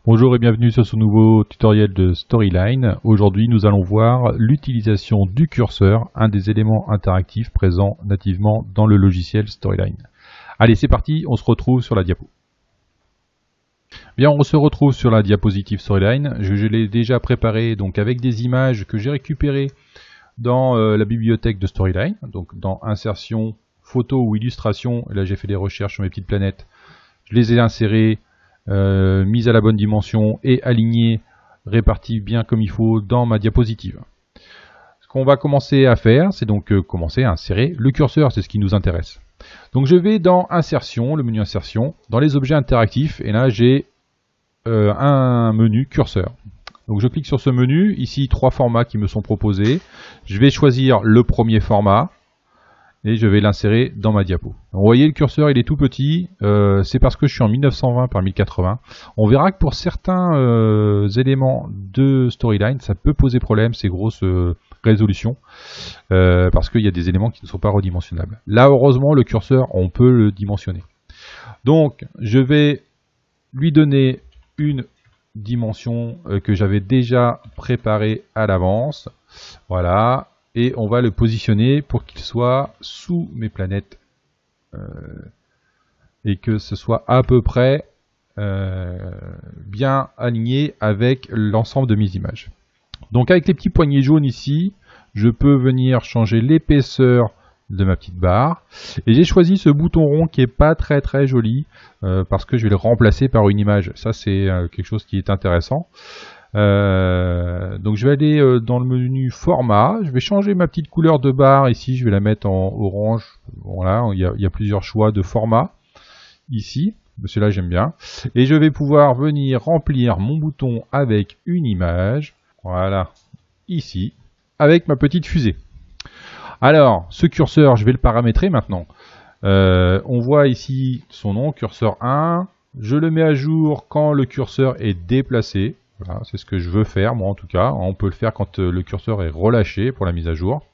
Bonjour et bienvenue sur ce nouveau tutoriel de Storyline. Aujourd'hui nous allons voir l'utilisation du curseur, un des éléments interactifs présents nativement dans le logiciel Storyline. Allez, c'est parti, on se retrouve sur la diapo. Bien, on se retrouve sur la diapositive Storyline. Je l'ai déjà préparé donc avec des images que j'ai récupérées dans la bibliothèque de Storyline, donc dans insertion, photo ou illustration. Et là j'ai fait des recherches sur mes petites planètes. Je les ai insérées, mises à la bonne dimension et alignées, réparties bien comme il faut dans ma diapositive. Ce qu'on va commencer à faire, c'est donc commencer à insérer le curseur, c'est ce qui nous intéresse. Donc je vais dans Insertion, le menu Insertion, dans les objets interactifs, et là j'ai un menu curseur. Donc je clique sur ce menu, ici 3 formats qui me sont proposés. Je vais choisir le premier format et je vais l'insérer dans ma diapo. Donc, vous voyez le curseur il est tout petit, c'est parce que je suis en 1920 par 1080. On verra que pour certains éléments de Storyline, ça peut poser problème ces grosses résolutions, parce qu'il y a des éléments qui ne sont pas redimensionnables. Là heureusement le curseur on peut le dimensionner. Donc je vais lui donner une dimension que j'avais déjà préparée à l'avance. Voilà. Et on va le positionner pour qu'il soit sous mes planètes et que ce soit à peu près bien aligné avec l'ensemble de mes images. Donc avec les petits poignets jaunes ici, je peux venir changer l'épaisseur de ma petite barre. Et j'ai choisi ce bouton rond qui est pas très joli parce que je vais le remplacer par une image. Ça c'est quelque chose qui est intéressant. Donc je vais aller dans le menu format, je vais changer ma petite couleur de barre ici, je vais la mettre en orange. Voilà, il y a plusieurs choix de format ici, celui-là j'aime bien, et je vais pouvoir venir remplir mon bouton avec une image, voilà, ici, avec ma petite fusée. Alors ce curseur je vais le paramétrer maintenant. On voit ici son nom, curseur 1, je le mets à jour quand le curseur est déplacé. Voilà, c'est ce que je veux faire, moi en tout cas. On peut le faire quand le curseur est relâché pour la mise à jour.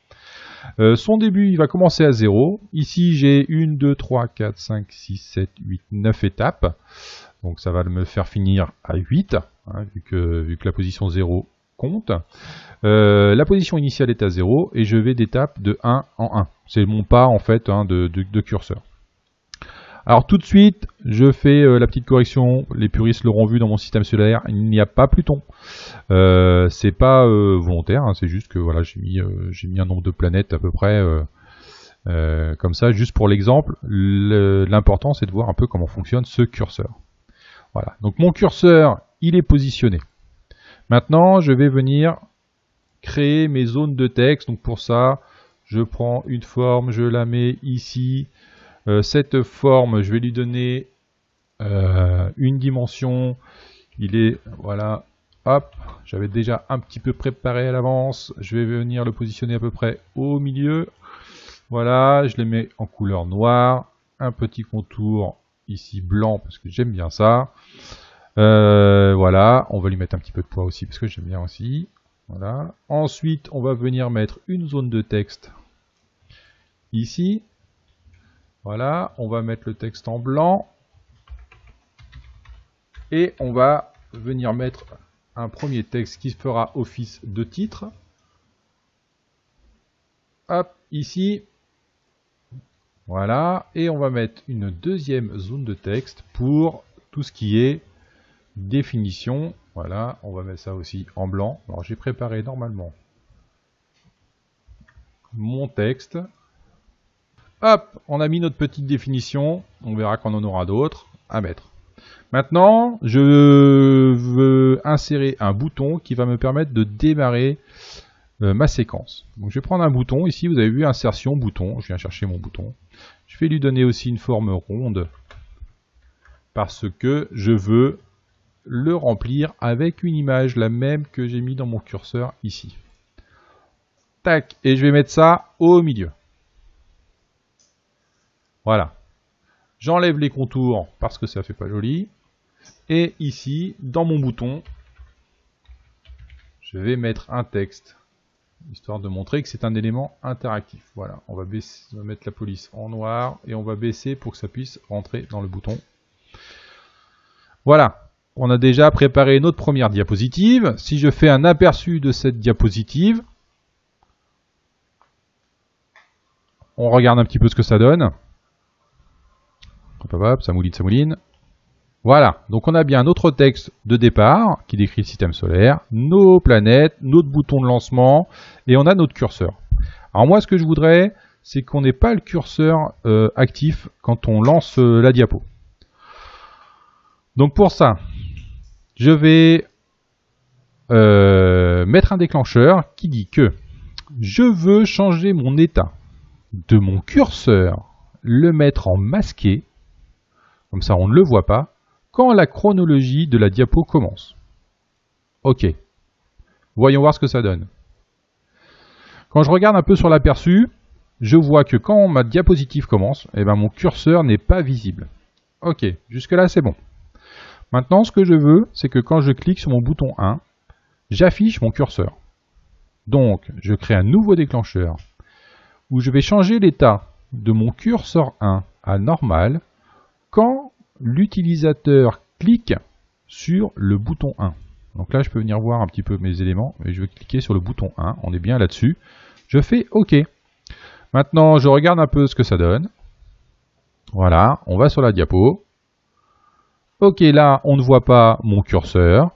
Son début, il va commencer à 0. Ici, j'ai 1, 2, 3, 4, 5, 6, 7, 8, 9 étapes. Donc ça va me faire finir à 8, hein, vu que la position 0 compte. La position initiale est à 0 et je vais d'étape de 1 en 1. C'est mon pas en fait hein, de curseur. Alors tout de suite, je fais la petite correction, les puristes l'auront vu dans mon système solaire, il n'y a pas Pluton. C'est pas volontaire, hein, c'est juste que voilà, j'ai mis un nombre de planètes à peu près comme ça, juste pour l'exemple. L'important c'est de voir un peu comment fonctionne ce curseur. Voilà, donc mon curseur, il est positionné. Maintenant, je vais venir créer mes zones de texte. Donc pour ça, je prends une forme, je la mets ici. Cette forme, je vais lui donner une dimension. Il est, voilà, hop, j'avais déjà un petit peu préparé à l'avance. Je vais venir le positionner à peu près au milieu. Voilà, je les mets en couleur noire. Un petit contour ici blanc parce que j'aime bien ça. Voilà, on va lui mettre un petit peu de poids aussi parce que j'aime bien aussi. Voilà. Ensuite, on va venir mettre une zone de texte ici. Voilà, on va mettre le texte en blanc et on va venir mettre un premier texte qui fera office de titre. Hop, ici. Voilà, et on va mettre une deuxième zone de texte pour tout ce qui est définition. Voilà, on va mettre ça aussi en blanc. Alors j'ai préparé normalement mon texte. Hop, on a mis notre petite définition. On verra qu'on en aura d'autres à mettre. Maintenant, je veux insérer un bouton qui va me permettre de démarrer ma séquence. Donc, je vais prendre un bouton. Ici, vous avez vu insertion, bouton. Je viens chercher mon bouton. Je vais lui donner aussi une forme ronde parce que je veux le remplir avec une image, la même que j'ai mis dans mon curseur ici. Tac, et je vais mettre ça au milieu. Voilà. J'enlève les contours parce que ça fait pas joli. Et ici, dans mon bouton, je vais mettre un texte histoire de montrer que c'est un élément interactif. Voilà, on va mettre la police en noir et on va baisser pour que ça puisse rentrer dans le bouton. Voilà, on a déjà préparé notre première diapositive. Si je fais un aperçu de cette diapositive, on regarde un petit peu ce que ça donne. Hop, hop, hop, ça mouline, ça mouline. Voilà, donc on a bien notre texte de départ qui décrit le système solaire, nos planètes, notre bouton de lancement et on a notre curseur. Alors moi ce que je voudrais, c'est qu'on n'ait pas le curseur actif quand on lance la diapo. Donc pour ça, je vais mettre un déclencheur qui dit que je veux changer mon état de mon curseur, le mettre en masqué, comme ça on ne le voit pas, quand la chronologie de la diapo commence. Ok. Voyons voir ce que ça donne. Quand je regarde un peu sur l'aperçu, je vois que quand ma diapositive commence, eh ben mon curseur n'est pas visible. Ok, jusque là c'est bon. Maintenant ce que je veux, c'est que quand je clique sur mon bouton 1, j'affiche mon curseur. Donc je crée un nouveau déclencheur où je vais changer l'état de mon curseur 1 à normal quand l'utilisateur clique sur le bouton 1. Donc là, je peux venir voir un petit peu mes éléments, et je vais cliquer sur le bouton 1, on est bien là-dessus. Je fais OK. Maintenant, je regarde un peu ce que ça donne. Voilà, on va sur la diapo. OK, là, on ne voit pas mon curseur.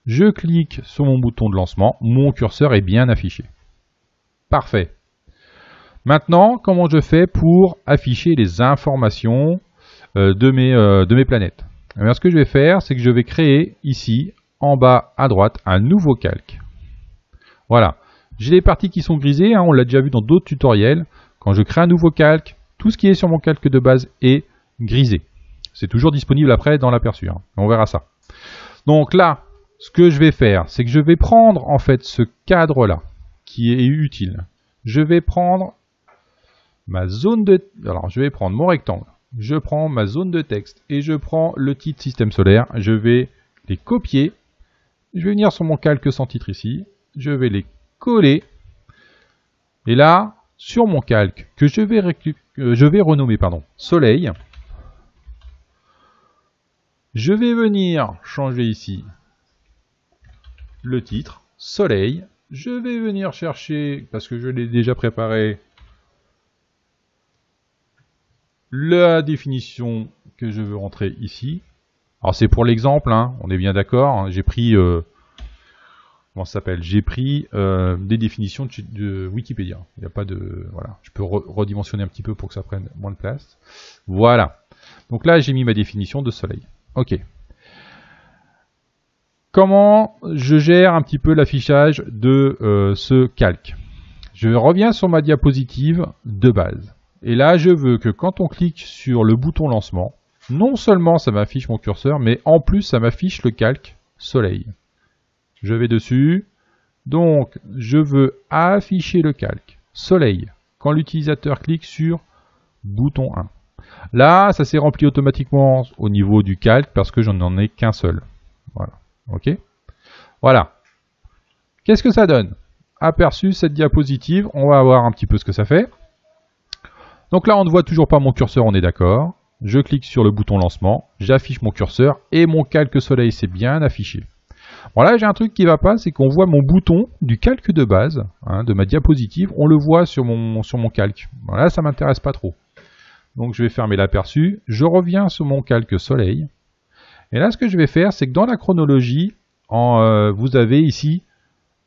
Je clique sur mon bouton de lancement, mon curseur est bien affiché. Parfait. Maintenant, comment je fais pour afficher les informations de mes planètes? Alors, ce que je vais faire, c'est que je vais créer ici, en bas à droite, un nouveau calque. Voilà. J'ai les parties qui sont grisées, hein, on l'a déjà vu dans d'autres tutoriels. Quand je crée un nouveau calque, tout ce qui est sur mon calque de base est grisé. C'est toujours disponible après dans l'aperçu. Hein. On verra ça. Donc là, ce que je vais faire, c'est que je vais prendre en fait ce cadre-là, qui est utile. Je vais prendre ma zone de... Alors, je vais prendre mon rectangle. Je prends ma zone de texte et je prends le titre système solaire. Je vais les copier. Je vais venir sur mon calque sans titre ici. Je vais les coller. Et là, sur mon calque que je vais renommer Soleil, je vais venir changer ici le titre Soleil. Je vais venir chercher, parce que je l'ai déjà préparé, la définition que je veux rentrer ici. Alors c'est pour l'exemple, hein, on est bien d'accord. Hein, j'ai pris comment ça s'appelle? J'ai pris des définitions de Wikipédia. Il n'y a pas de voilà. Je peux redimensionner un petit peu pour que ça prenne moins de place. Voilà. Donc là j'ai mis ma définition de soleil. Ok. Comment je gère un petit peu l'affichage de ce calque? Je reviens sur ma diapositive de base. Et là, je veux que quand on clique sur le bouton lancement, non seulement ça m'affiche mon curseur, mais en plus ça m'affiche le calque soleil. Je vais dessus. Donc, je veux afficher le calque soleil quand l'utilisateur clique sur bouton 1. Là, ça s'est rempli automatiquement au niveau du calque parce que je n'en ai qu'un seul. Voilà. Ok. Voilà. Qu'est-ce que ça donne? Aperçu cette diapositive, on va voir un petit peu ce que ça fait. Donc là, on ne voit toujours pas mon curseur, on est d'accord. Je clique sur le bouton lancement, j'affiche mon curseur et mon calque soleil s'est bien affiché. Bon là, j'ai un truc qui ne va pas, c'est qu'on voit mon bouton du calque de base, hein, de ma diapositive, on le voit sur mon calque. Bon, là, ça ne m'intéresse pas trop. Donc je vais fermer l'aperçu, je reviens sur mon calque soleil. Et là, ce que je vais faire, c'est que dans la chronologie, vous avez ici,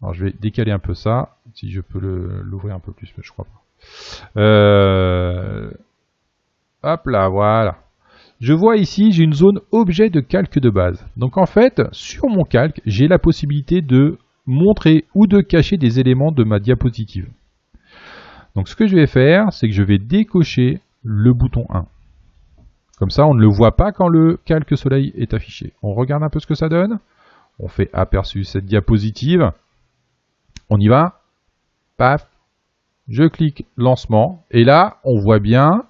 alors je vais décaler un peu ça, si je peux l'ouvrir un peu plus, mais je crois pas. Hop là, voilà. Je vois ici, j'ai une zone objet de calque de base. Donc en fait, sur mon calque, j'ai la possibilité de montrer ou de cacher des éléments de ma diapositive. Donc ce que je vais faire, c'est que je vais décocher le bouton 1. Comme ça, on ne le voit pas quand le calque soleil est affiché. On regarde un peu ce que ça donne. On fait aperçu cette diapositive. On y va. Paf. Je clique lancement. Et là, on voit bien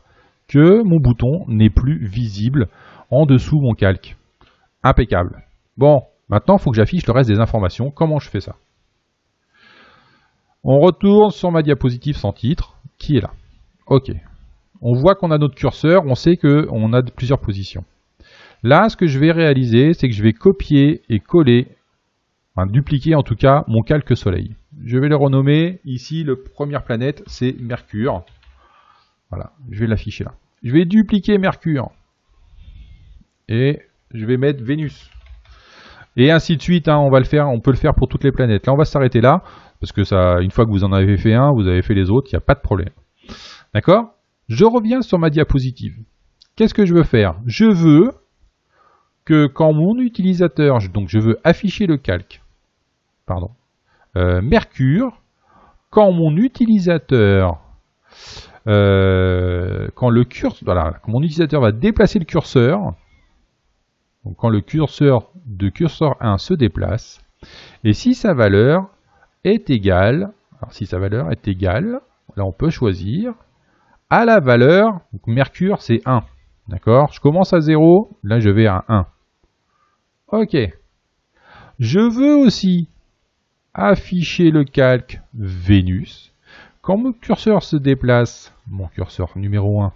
que mon bouton n'est plus visible en dessous mon calque. Impeccable. Bon, maintenant, il faut que j'affiche le reste des informations. Comment je fais ça? On retourne sur ma diapositive sans titre, qui est là. Ok. On voit qu'on a notre curseur, on sait qu'on a plusieurs positions. Là, ce que je vais réaliser, c'est que je vais copier et coller, enfin dupliquer en tout cas, mon calque soleil. Je vais le renommer ici, la première planète, c'est Mercure. Voilà, je vais l'afficher là. Je vais dupliquer Mercure. Et je vais mettre Vénus. Et ainsi de suite, hein, on peut le faire pour toutes les planètes. Là, on va s'arrêter là, parce que ça, une fois que vous en avez fait un, vous avez fait les autres, il n'y a pas de problème. D'accord? Je reviens sur ma diapositive. Qu'est-ce que je veux faire? Je veux que quand mon utilisateur, donc je veux afficher le calque, pardon, Mercure, quand mon utilisateur, quand mon utilisateur va déplacer le curseur, donc quand le curseur de curseur 1 se déplace, et si sa valeur est égale, alors si sa valeur est égale, là on peut choisir, à la valeur, donc Mercure c'est 1, d'accord? Je commence à 0, là je vais à 1. Ok. Je veux aussi afficher le calque Vénus. Quand mon curseur se déplace, mon curseur numéro 1,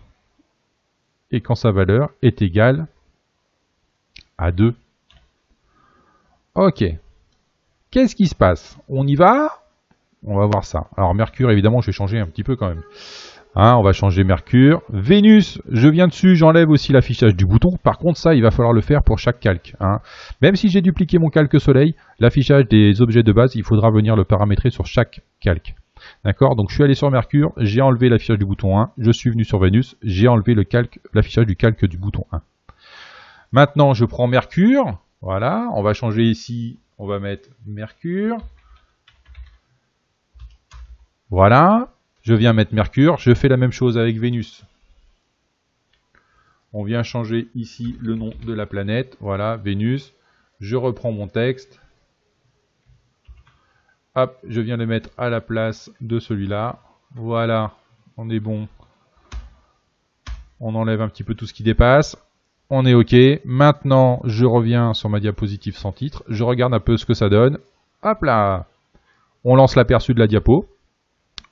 et quand sa valeur est égale à 2. Ok. Qu'est-ce qui se passe? On y va? On va voir ça. Alors Mercure, évidemment, je vais changer un petit peu quand même. Hein, on va changer Mercure. Vénus, je viens dessus, j'enlève aussi l'affichage du bouton. Par contre, ça, il va falloir le faire pour chaque calque. Hein. Même si j'ai dupliqué mon calque soleil, l'affichage des objets de base, il faudra venir le paramétrer sur chaque calque. D'accord? Donc je suis allé sur Mercure, j'ai enlevé l'affichage du bouton 1. Je suis venu sur Vénus, j'ai enlevé l'affichage du calque du bouton 1. Maintenant, je prends Mercure. Voilà, on va changer ici, on va mettre Mercure. Voilà. Je viens mettre Mercure, je fais la même chose avec Vénus. On vient changer ici le nom de la planète, voilà, Vénus. Je reprends mon texte. Hop, je viens le mettre à la place de celui-là. Voilà, on est bon. On enlève un petit peu tout ce qui dépasse. On est OK. Maintenant, je reviens sur ma diapositive sans titre. Je regarde un peu ce que ça donne. Hop là. On lance l'aperçu de la diapo.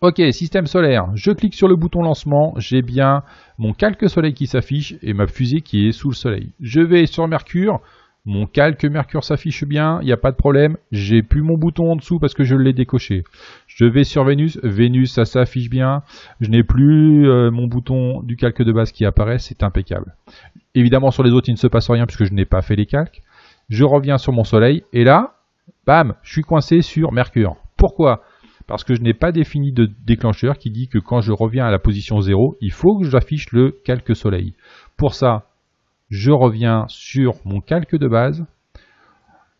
Ok, système solaire, je clique sur le bouton lancement, j'ai bien mon calque soleil qui s'affiche et ma fusée qui est sous le soleil. Je vais sur Mercure, mon calque Mercure s'affiche bien, il n'y a pas de problème, j'ai plus mon bouton en dessous parce que je l'ai décoché. Je vais sur Vénus, Vénus ça s'affiche bien, je n'ai plus mon bouton du calque de base qui apparaît, c'est impeccable. Évidemment sur les autres il ne se passe rien puisque je n'ai pas fait les calques. Je reviens sur mon soleil et là, bam, je suis coincé sur Mercure. Pourquoi ? Parce que je n'ai pas défini de déclencheur qui dit que quand je reviens à la position 0, il faut que j'affiche le calque soleil. Pour ça, je reviens sur mon calque de base.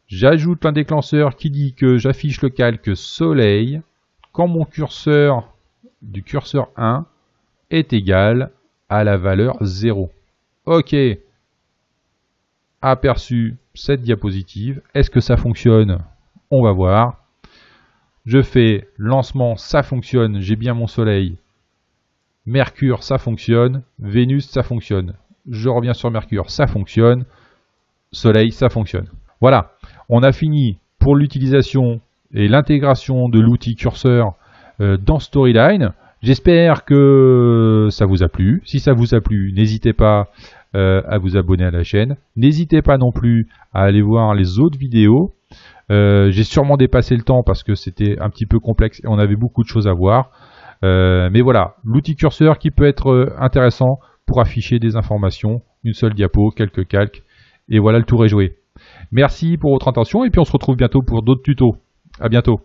J'ajoute un déclencheur qui dit que j'affiche le calque soleil quand mon curseur du curseur 1 est égal à la valeur 0. Ok. Aperçu cette diapositive. Est-ce que ça fonctionne? On va voir. Je fais lancement, ça fonctionne, j'ai bien mon soleil. Mercure, ça fonctionne. Vénus, ça fonctionne. Je reviens sur Mercure, ça fonctionne. Soleil, ça fonctionne. Voilà, on a fini pour l'utilisation et l'intégration de l'outil curseur dans Storyline. J'espère que ça vous a plu. Si ça vous a plu, n'hésitez pas à vous abonner à la chaîne. N'hésitez pas non plus à aller voir les autres vidéos. J'ai sûrement dépassé le temps parce que c'était un petit peu complexe et on avait beaucoup de choses à voir. Mais voilà, l'outil curseur qui peut être intéressant pour afficher des informations, une seule diapo, quelques calques, et voilà, le tour est joué. Merci pour votre attention et puis on se retrouve bientôt pour d'autres tutos. À bientôt.